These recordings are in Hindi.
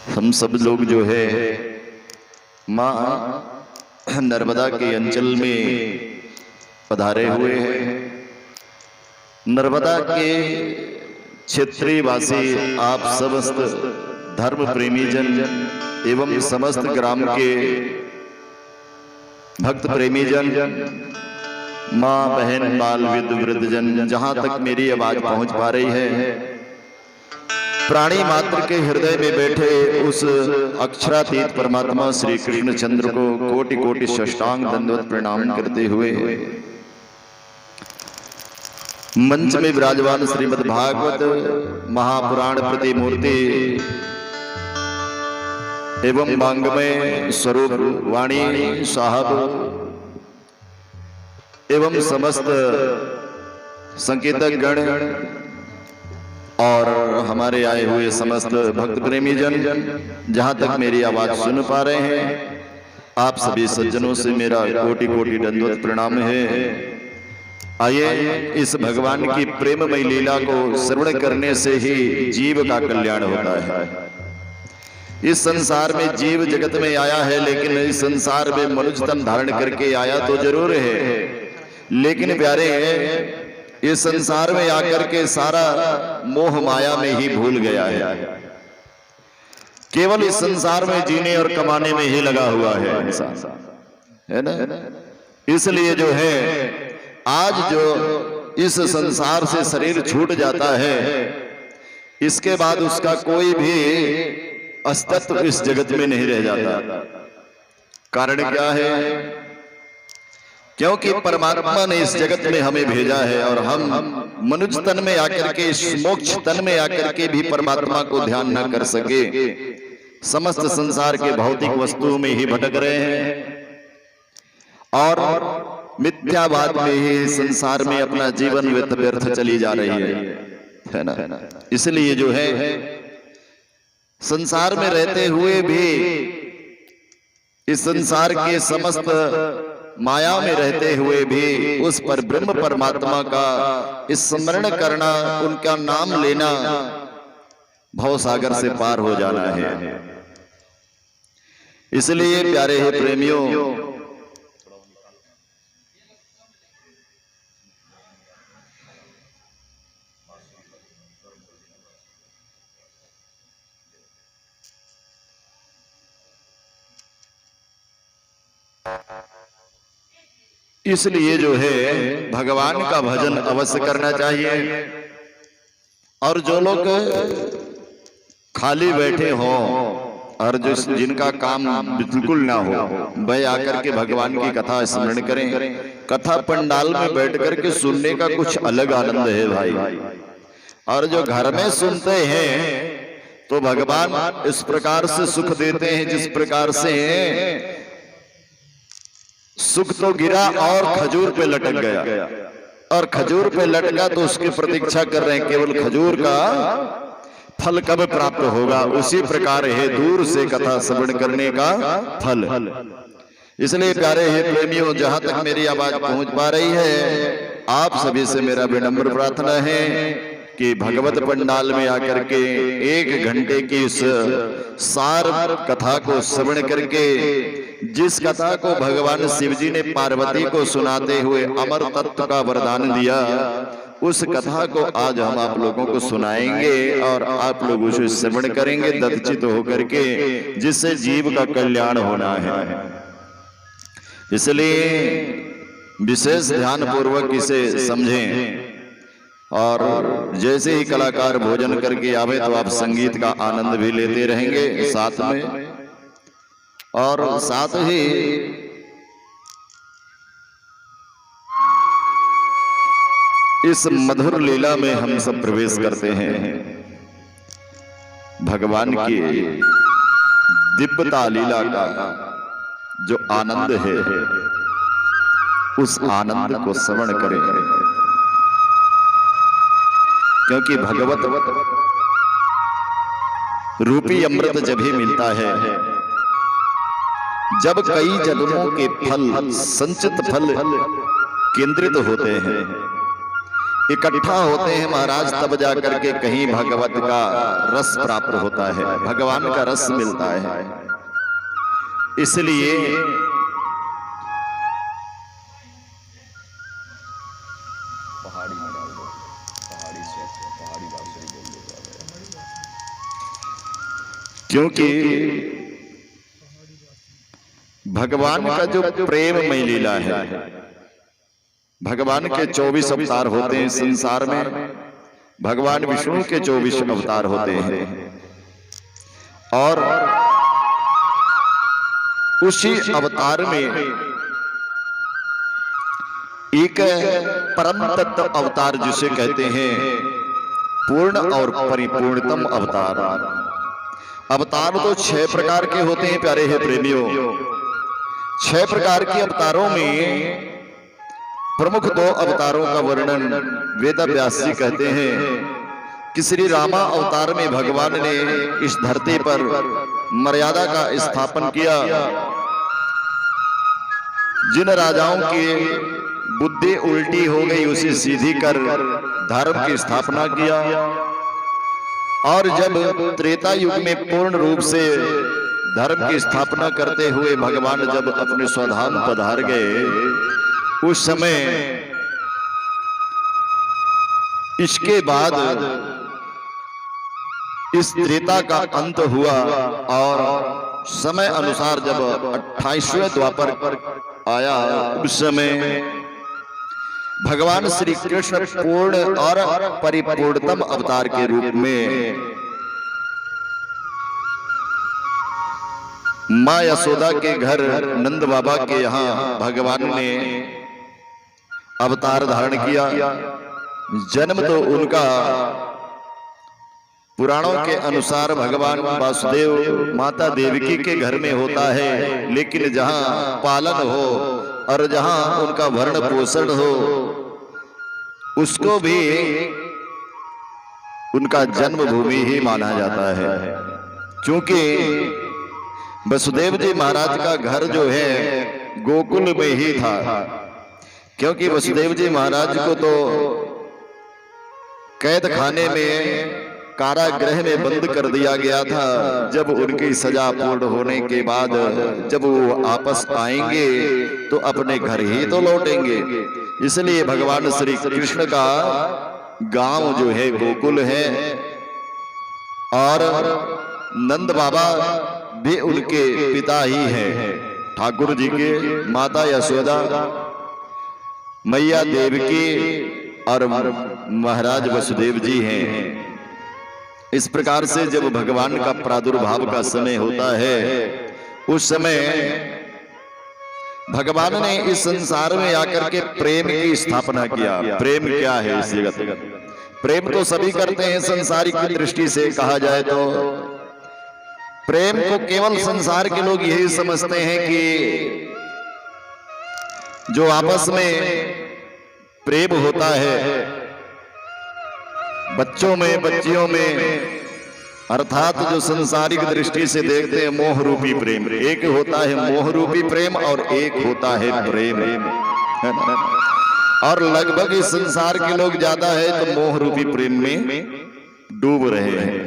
हम सब लोग जो है माँ नर्मदा के अंचल में पधारे हुए हैं। नर्मदा के क्षेत्रीय वासी आप समस्त धर्म प्रेमी जन एवं समस्त ग्राम के भक्त प्रेमी जन, माँ बहन बाल वृद्ध जन, जहां तक मेरी आवाज पहुंच पा रही है, प्राणी मात्र के हृदय में बैठे उस अक्षरातीत परमात्मा श्री कृष्ण चंद्र को कोटि कोटि साष्टांग दंडवत प्रणाम करते हुए मंच में विराजमान श्रीमद् भागवत महापुराण प्रतिमूर्ति एवं वांग्मय स्वरूप वाणी साहब एवं समस्त संकेतक गण और हमारे आए हुए समस्त भक्त प्रेमी जन, जहां तक मेरी आवाज सुन पा रहे हैं, आप सभी सज्जनों से मेरा कोटि कोटि दंडवत प्रणाम है। आइए इस भगवान की प्रेममय लीला को श्रवण करने से ही जीव का कल्याण होता है। इस संसार में जीव जगत में आया है, लेकिन इस संसार में मनुष्य तन धारण करके आया तो जरूर है, लेकिन प्यारे इस संसार में आकर के सारा मोह माया में ही भूल गया है। केवल इस संसार में जीने और कमाने में ही लगा हुआ है इंसान, है ना। इसलिए जो है आज जो इस संसार से शरीर छूट जाता है, इसके बाद उसका कोई भी अस्तित्व इस जगत में नहीं रह जाता। कारण क्या है? क्योंकि परमात्मा ने इस जगत में हमें भेजा है और हम मनुष्य तन में आकर के, इस मोक्ष तन में आकर के भी परमात्मा को ध्यान न कर सके, समस्त संसार के भौतिक वस्तुओं में ही भटक रहे हैं और मिथ्यावाद में ही संसार में अपना जीवन व्यर्थ चली जा रही है ना। इसलिए जो है संसार में रहते हुए भी, इस संसार के समस्त माया में रहते हुए भी उस पर ब्रह्म परमात्मा का स्मरण करना, उनका नाम लेना भव सागर से पार हो जाना है। इसलिए प्यारे हैं प्रेमियों, इसलिए जो है भगवान का भजन अवश्य करना चाहिए। और जो लोग खाली बैठे हों और जो जिनका काम बिल्कुल ना हो, वह आकर के भगवान की कथा स्मरण करें। कथा पंडाल में बैठ करके सुनने का कुछ अलग आनंद है भाई। और जो घर में सुनते हैं तो भगवान इस प्रकार से सुख देते हैं, जिस प्रकार से सुख तो गिरा और खजूर पे लटक गया, और खजूर पे लटका तो उसकी प्रतीक्षा कर रहे हैं केवल खजूर का फल कब प्राप्त होगा। उसी प्रकार है दूर से कथा श्रवण करने का फल। इसलिए प्यारे हैं प्रेमियों, जहां तक मेरी आवाज पहुंच पा रही है, आप सभी से मेरा विनम्र प्रार्थना है कि भगवत पंडाल में आकर के 1 घंटे की इस सार कथा को श्रवण करके, जिस कथा को भगवान शिव जी ने पार्वती को सुनाते हुए अमर तत्व का वरदान दिया, उस कथा को आज हम आप लोगों को सुनाएंगे और आप लोग उसे श्रवण करेंगे दत्तचित होकर के, जिससे जीव का कल्याण होना है। इसलिए विशेष ध्यान पूर्वक इसे समझें। और जैसे ही कलाकार भोजन करके आवे तो आप संगीत का आनंद भी लेते रहेंगे साथ में, और साथ ही इस मधुर लीला में हम सब प्रवेश करते हैं। भगवान की दिव्यता लीला का जो आनंद है, उस आनंद को श्रवण करें, क्योंकि भगवत रूपी अमृत जब ही मिलता है जब कई जन्मों के फल, संचित फल केंद्रित होते हैं। इकट्ठा होते हैं महाराज, तब जाकर के कहीं भगवत का रस प्राप्त होता है, भगवान का रस मिलता है। इसलिए क्योंकि भगवान का जो प्रेममय लीला है, भगवान के 24 अवतार होते हैं संसार में, भगवान विष्णु के 24 अवतार होते हैं, और उसी अवतार में एक परम तत्व अवतार जिसे कहते हैं पूर्ण और परिपूर्णतम अवतार। अवतार तो 6 प्रकार के होते हैं प्यारे हैं प्रेमियों। 6 प्रकार के अवतारों में प्रमुख 2 अवतारों का वर्णन वेद व्यास जी कहते हैं कि श्री रामा अवतार में भगवान ने इस धरती पर मर्यादा का स्थापन किया। जिन राजाओं की बुद्धि उल्टी हो गई उसे सीधी कर धर्म की स्थापना किया, और जब त्रेता युग में पूर्ण रूप से धर्म की स्थापना करते हुए भगवान जब अपने स्वधाम पधार गए, उस समय इसके बाद इस त्रेता का अंत हुआ और समय अनुसार जब 28वें द्वापर आया, उस समय भगवान श्री कृष्ण पूर्ण और परिपूर्णतम अवतार के रूप में मां यशोदा के घर नंद बाबा के यहाँ भगवान ने अवतार धारण किया। जन्म तो उनका पुराणों के अनुसार भगवान वासुदेव माता देवकी के घर में होता है, लेकिन जहां पालन हो और जहां उनका भरण पोषण हो, उसको भी उनका जन्मभूमि ही माना जाता है। क्योंकि वसुदेव जी महाराज का घर जो है गोकुल में ही था, क्योंकि वसुदेव जी महाराज को तो कैद खाने में कारागृह में बंद कर दिया गया था। जब उनकी सजा पूर्ण होने के बाद जब वो वापस आएंगे तो अपने घर ही तो लौटेंगे, इसलिए भगवान श्री कृष्ण का गांव जो है गोकुल है, और नंद बाबा भी उनके पिता ही हैं। ठाकुर जी के माता यशोदा, मैया देवकी और महाराज वसुदेव जी हैं। इस प्रकार से जब भगवान का प्रादुर्भाव का समय होता है, उस समय भगवान ने इस संसार में आकर के प्रेम की स्थापना किया। प्रेम क्या है इस जगत में? प्रेम तो सभी करते हैं संसारिक दृष्टि से कहा जाए तो। प्रेम को केवल संसार के लोग यही समझते हैं कि जो आपस में प्रेम होता है बच्चों में बच्चियों में, अर्थात जो संसारिक दृष्टि से देखते हैं मोह रूपी प्रेम। एक होता है मोह रूपी प्रेम और एक होता है प्रेम, और लगभग इस संसार के लोग ज्यादा है तो मोह रूपी प्रेम में डूब रहे हैं।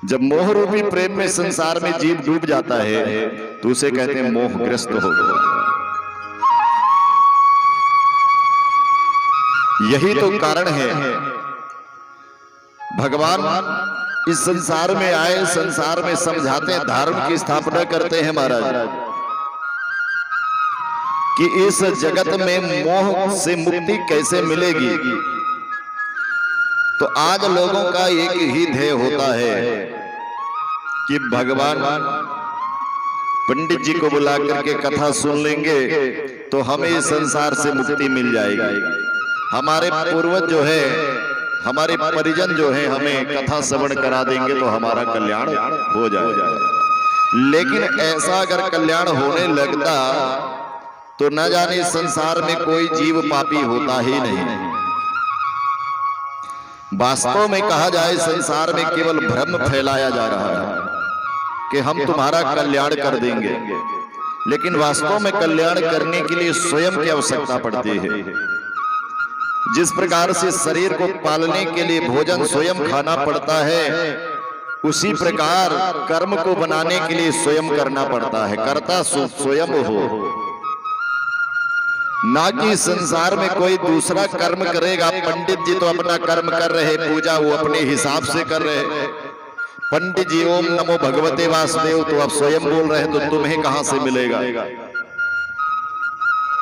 जब मोह रूपी प्रेम में संसार में जीव डूब जाता है तो उसे कहते हैं मोहग्रस्त हो गया। यही तो कारण है भगवान इस संसार में आए, संसार में समझाते हैं, धर्म की स्थापना करते हैं महाराज कि इस जगत में मोह से मुक्ति कैसे मिलेगी। तो आज लोगों का एक ही ध्येय होता है कि भगवान पंडित जी को बुला करके कथा सुन लेंगे तो हमें इस संसार से मुक्ति मिल जाएगी। हमारे पूर्वज जो है, हमारे परिजन जो है हमें कथा श्रवण करा देंगे तो हमारा कल्याण हो जाएगा। लेकिन ऐसा अगर कल्याण होने लगता तो न जाने संसार में कोई जीव पापी होता ही नहीं। वास्तव में कहा जाए संसार में केवल भ्रम फैलाया जा रहा है कि हम तुम्हारा कल्याण कर देंगे, लेकिन वास्तव में कल्याण करने के लिए स्वयं की आवश्यकता पड़ती है। जिस प्रकार से शरीर को पालने के लिए भोजन स्वयं खाना पड़ता है, उसी प्रकार कर्म को बनाने के लिए स्वयं करना पड़ता है। कर्ता स्वयं हो, ना कि संसार में कोई दूसरा कर्म करेगा। पंडित जी तो अपना कर्म कर रहे, पूजा वो अपने हिसाब से कर रहे। पंडित जी ओम नमो भगवते वासुदेव तो आप स्वयं बोल रहे हैं, तो तुम्हें कहां से मिलेगा?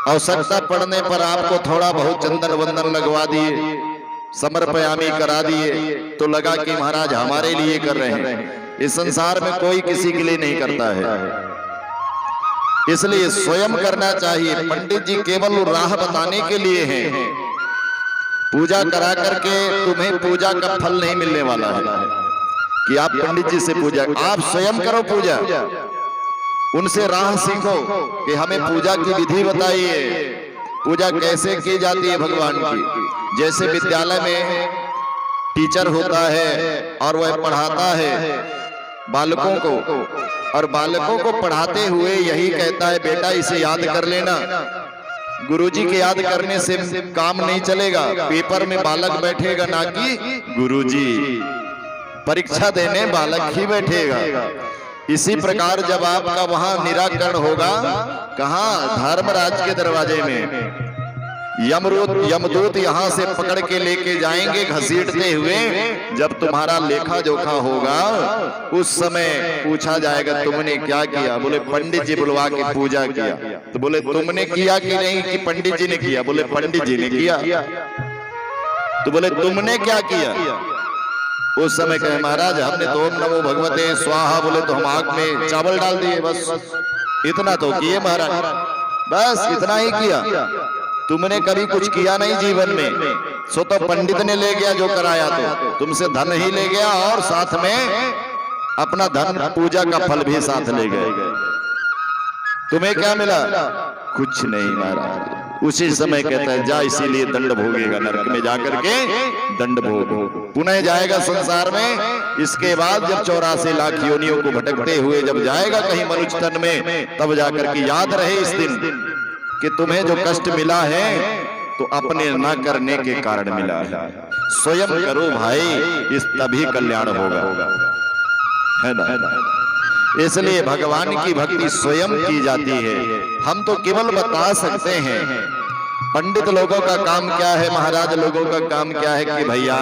आवश्यकता पड़ने पर आपको थोड़ा बहुत चंदन वंदन लगवा दिए, समर्पयामी करा दिए, तो लगा कि महाराज हमारे लिए कर रहे हैं। इस संसार में कोई किसी के लिए नहीं करता है, इसलिए स्वयं करना चाहिए। पंडित जी केवल राह बताने के लिए हैं। पूजा करा करके तुम्हें पूजा का फल नहीं मिलने वाला है कि आप पंडित जी से पूजा, आप स्वयं करो पूजा। उनसे राह सीखो कि हमें पूजा की विधि बताइए, पूजा कैसे की जाती है भगवान की। जैसे विद्यालय में टीचर होता है और वह पढ़ाता है बालकों को, और बालकों को पढ़ाते हुए यही कहता है बेटा इसे याद कर लेना। गुरुजी के याद करने से काम नहीं चलेगा, पेपर में बालक बैठेगा ना कि गुरुजी, परीक्षा देने बालक ही बैठेगा। इसी प्रकार जब आपका वहां निराकरण होगा, कहां? धर्मराज के दरवाजे में यमदूत यहां से पकड़ के लेके जाएंगे घसीटते हुए। जब तुम्हारा लेखा जोखा होगा, उस समय पूछा जाएगा तुमने क्या किया? बोले पंडित जी बुलवा के पूजा किया। तो बोले तुमने किया कि नहीं कि पंडित जी ने किया? बोले पंडित जी ने किया। तो बोले तुमने क्या किया? उस समय कहे महाराज हमने तो ओम नमो भगवते स्वाहा बोले तो हम आग में चावल डाल दिए, बस इतना तो किए महाराज, बस इतना ही किया। तुमने कभी कुछ किया नहीं जीवन में। सो तो पंडित ने ले गया जो कराया, तो तुमसे धन ही ले गया और साथ में अपना धन पूजा का फल भी साथ ले गए। तुम्हें क्या मिला? कुछ नहीं महाराज। उसी समय कहता है जा इसीलिए दंड भोगेगा, नरक में जाकर के दंड भोग, पुनः जाएगा संसार में। इसके बाद जब 84 लाख योनियों को भटकते हुए जब जाएगा कहीं मनुष्य तन में, तब जाकर के याद रहे इस दिन कि तुम्हें जो कष्ट मिला है तो अपने न करने के कारण मिला है। स्वयं करो भाई, इस तभी कल्याण होगा, है ना? इसलिए भगवान की भक्ति स्वयं की जाती है। हम तो केवल बता सकते हैं। पंडित लोगों का काम क्या है, महाराज लोगों का काम क्या है कि भैया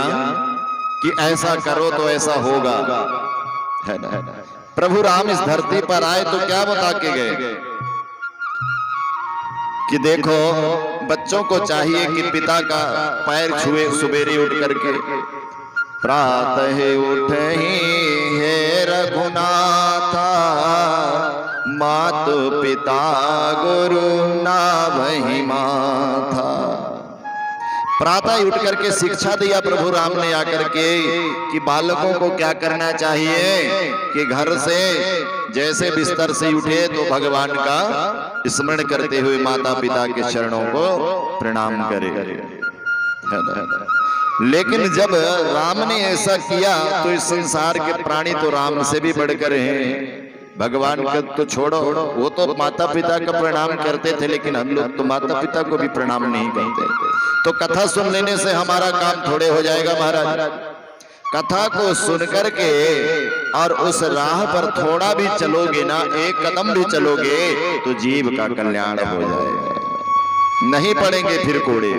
कि ऐसा करो तो ऐसा होगा, है ना? प्रभु राम इस धरती पर आए तो क्या बता के गए कि देखो बच्चों को चाहिए कि पिता का पैर छुए सुबेरे उठ करके। प्रातः उठहि हे रघुनाथा, मातु पिता गुरु नाभहि माथा। प्रातः उठ करके शिक्षा दिया प्रभु राम ने आकर के कि बालकों को क्या करना चाहिए कि घर से जैसे बिस्तर से उठे तो भगवान का स्मरण करते हुए माता पिता के चरणों को प्रणाम करे। लेकिन जब राम ने ऐसा किया तो इस संसार के प्राणी तो राम से भी बढ़कर हैं। भगवान का तो छोड़ो, वो तो माता पिता का प्रणाम करते थे, लेकिन हम लोग तो माता पिता को भी प्रणाम नहीं करते। तो कथा सुन लेने से हमारा काम थोड़े हो जाएगा महाराज। कथा को सुन करके और उस राह पर थोड़ा भी चलोगे ना, एक कदम भी चलोगे तो जीव का कल्याण हो जाएगा। नहीं पड़ेंगे फिर कोड़े।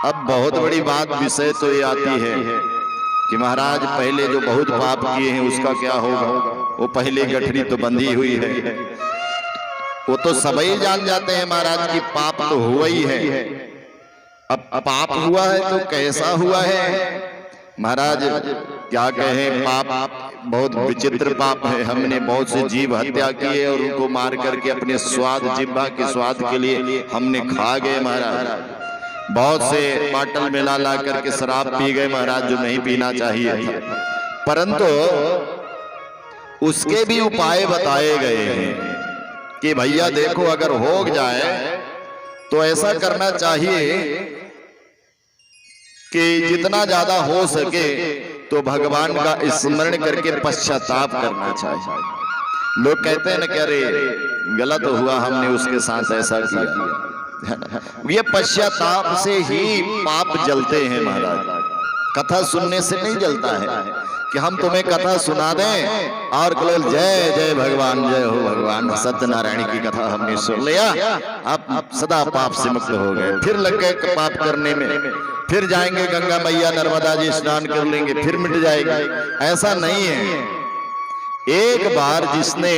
अब बहुत बड़ी बात विषय तो ये आती है कि महाराज पहले जो बहुत पाप किए हैं उसका क्या होगा? वो पहले गठरी तो बंधी हुई है, वो तो सभी जान जाते हैं महाराज की पाप तो हुआ ही है। अब पाप हुआ है तो कैसा हुआ है महाराज? क्या कहें, पाप बहुत विचित्र पाप है। हमने बहुत से जीव हत्या की है और उनको मार करके अपने स्वाद, जिह्वा के स्वाद के लिए हमने खा गए महाराज। बहुत से बाटल में ला करके शराब पी गए महाराज, जो नहीं पीना चाहिए था। परंतु उसके भी उपाय बताए गए हैं कि भैया देखो अगर हो जाए तो ऐसा करना चाहिए कि जितना ज्यादा हो सके तो भगवान का स्मरण करके पश्चाताप करना चाहिए। लोग कहते हैं ना कि अरे गलत हुआ, हमने उसके साथ ऐसा किया। ये पश्चाताप से ही पाप जलते हैं महाराज, कथा सुनने से नहीं जलता है कि हम तुम्हें कथा सुना दें और केवल जय जय भगवान, जय हो भगवान, सत्यनारायण की कथा हमने सुन लिया, आप सदा पाप से मुक्त हो गए, फिर लग गए पाप करने में, फिर जाएंगे गंगा मैया नर्मदा जी स्नान कर लेंगे, फिर मिट जाएगा। ऐसा नहीं है। एक बार जिसने